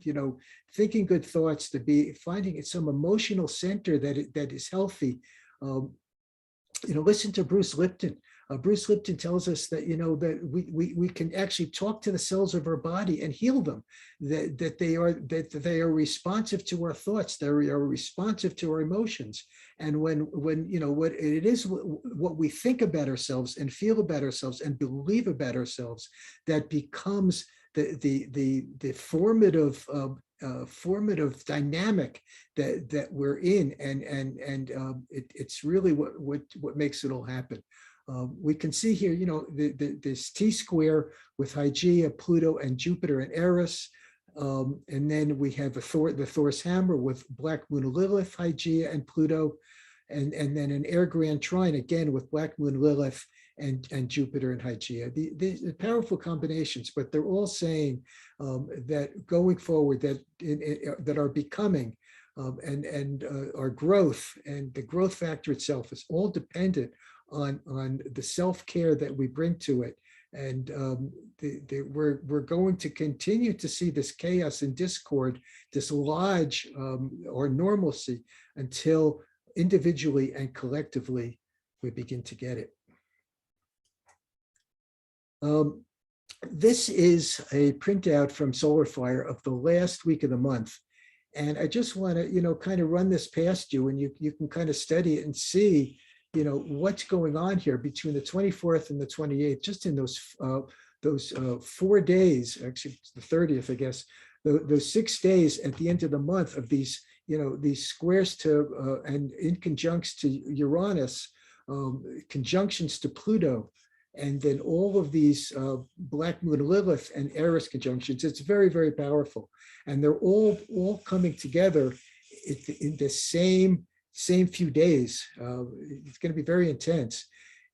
thinking good thoughts, to be finding some emotional center that is healthy. Listen to Bruce Lipton. Bruce Lipton tells us that, that we can actually talk to the cells of our body and heal them, that they are responsive to our thoughts, they are responsive to our emotions. And when what it is, what we think about ourselves and feel about ourselves and believe about ourselves, that becomes the formative dynamic that we're in, and it's really what makes it all happen. We can see here, this T-square with Hygeia, Pluto, and Jupiter and Eris. And then we have the Thor's hammer with Black Moon Lilith, Hygeia, and Pluto. And then an air grand trine again with Black Moon Lilith and Jupiter and Hygeia. These are powerful combinations, but they're all saying that going forward, that our becoming and our growth and the growth factor itself is all dependent on the self-care that we bring to it. And we're going to continue to see this chaos and discord dislodge our normalcy until individually and collectively we begin to get it. This is a printout from SolarFire of the last week of the month. And I just want to, kind of run this past you, and you can kind of study it and see, what's going on here between the 24th and the 28th, just in those 4 days, actually it's the 30th, I guess, those 6 days at the end of the month of these, these squares to, and in conjuncts to Uranus, conjunctions to Pluto, and then all of these Black Moon Lilith and Eris conjunctions. It's very, very powerful. And they're all coming together in the same few days. It's going to be very intense.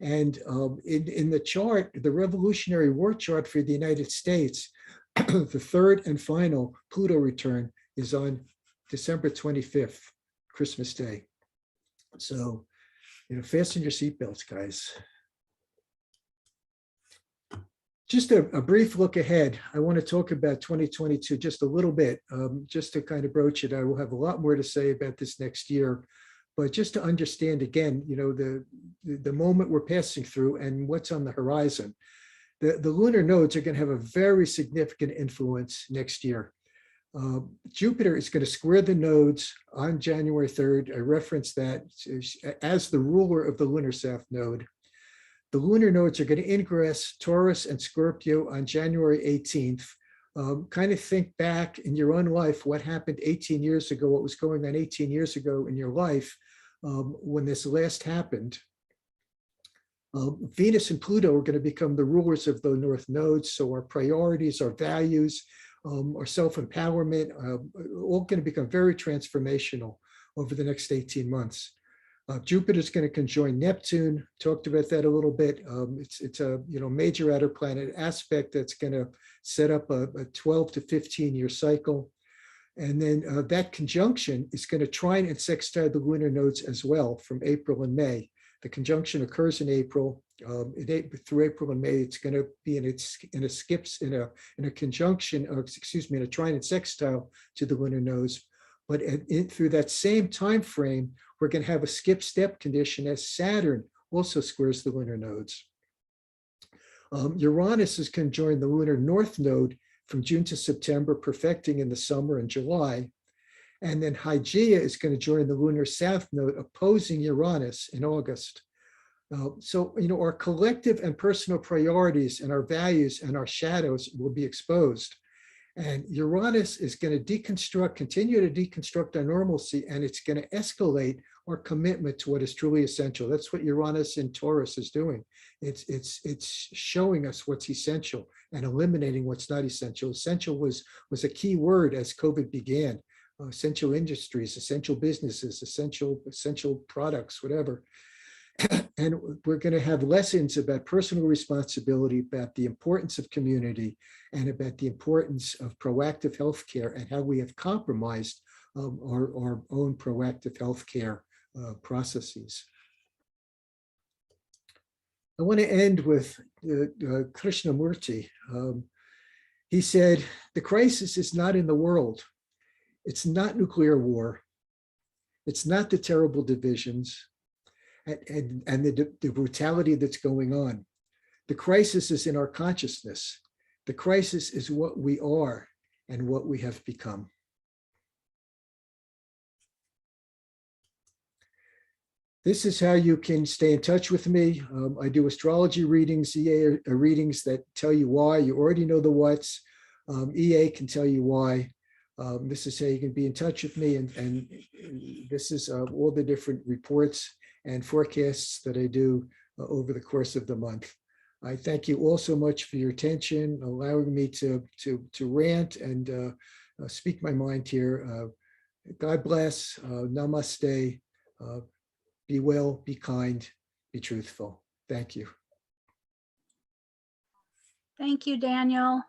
And in the chart, the Revolutionary War chart for the United States, the third and final Pluto return is on December 25th, Christmas Day. So, fasten your seatbelts, guys. Just a brief look ahead. I want to talk about 2022 just a little bit, just to kind of broach it. I will have a lot more to say about this next year, but just to understand again, the moment we're passing through and what's on the horizon. The lunar nodes are going to have a very significant influence next year. Jupiter is going to square the nodes on January 3rd. I referenced that as the ruler of the lunar south node. The lunar nodes are going to ingress Taurus and Scorpio on January 18th. Kind of think back in your own life, what happened 18 years ago, what was going on 18 years ago in your life when this last happened. Venus and Pluto are going to become the rulers of the north nodes. So our priorities, our values, our self-empowerment, all going to become very transformational over the next 18 months. Jupiter is going to conjoin Neptune. Talked about that a little bit. It's a major outer planet aspect that's going to set up a 12 to 15 year cycle. And then that conjunction is going to trine and sextile the lunar nodes as well from April and May. The conjunction occurs in April. Through April and May, it's going to be in a conjunction, in a trine and sextile to the lunar nodes. But through that same time frame, we're going to have a skip-step condition as Saturn also squares the lunar nodes. Uranus is going to join the lunar north node from June to September, perfecting in the summer and July. And then Hygeia is going to join the lunar south node, opposing Uranus in August. So, our collective and personal priorities and our values and our shadows will be exposed. And Uranus is going to continue to deconstruct our normalcy, and it's going to escalate our commitment to what is truly essential. That's what Uranus in Taurus is doing. It's showing us what's essential and eliminating what's not essential. Essential was a key word as COVID began. Essential industries, essential businesses, essential products, whatever. And we're going to have lessons about personal responsibility, about the importance of community, and about the importance of proactive healthcare and how we have compromised our own proactive healthcare processes. I want to end with Krishnamurti. He said, the crisis is not in the world. It's not nuclear war. It's not the terrible divisions and the brutality that's going on. The crisis is in our consciousness. The crisis is what we are and what we have become. This is how you can stay in touch with me. I do astrology readings, EA readings that tell you why. You already know the what's. EA can tell you why. This is how you can be in touch with me. And this is all the different reports and forecasts that I do over the course of the month. I thank you all so much for your attention, allowing me to rant and speak my mind here. God bless. Namaste. Be well, be kind, be truthful. Thank you. Thank you, Daniel.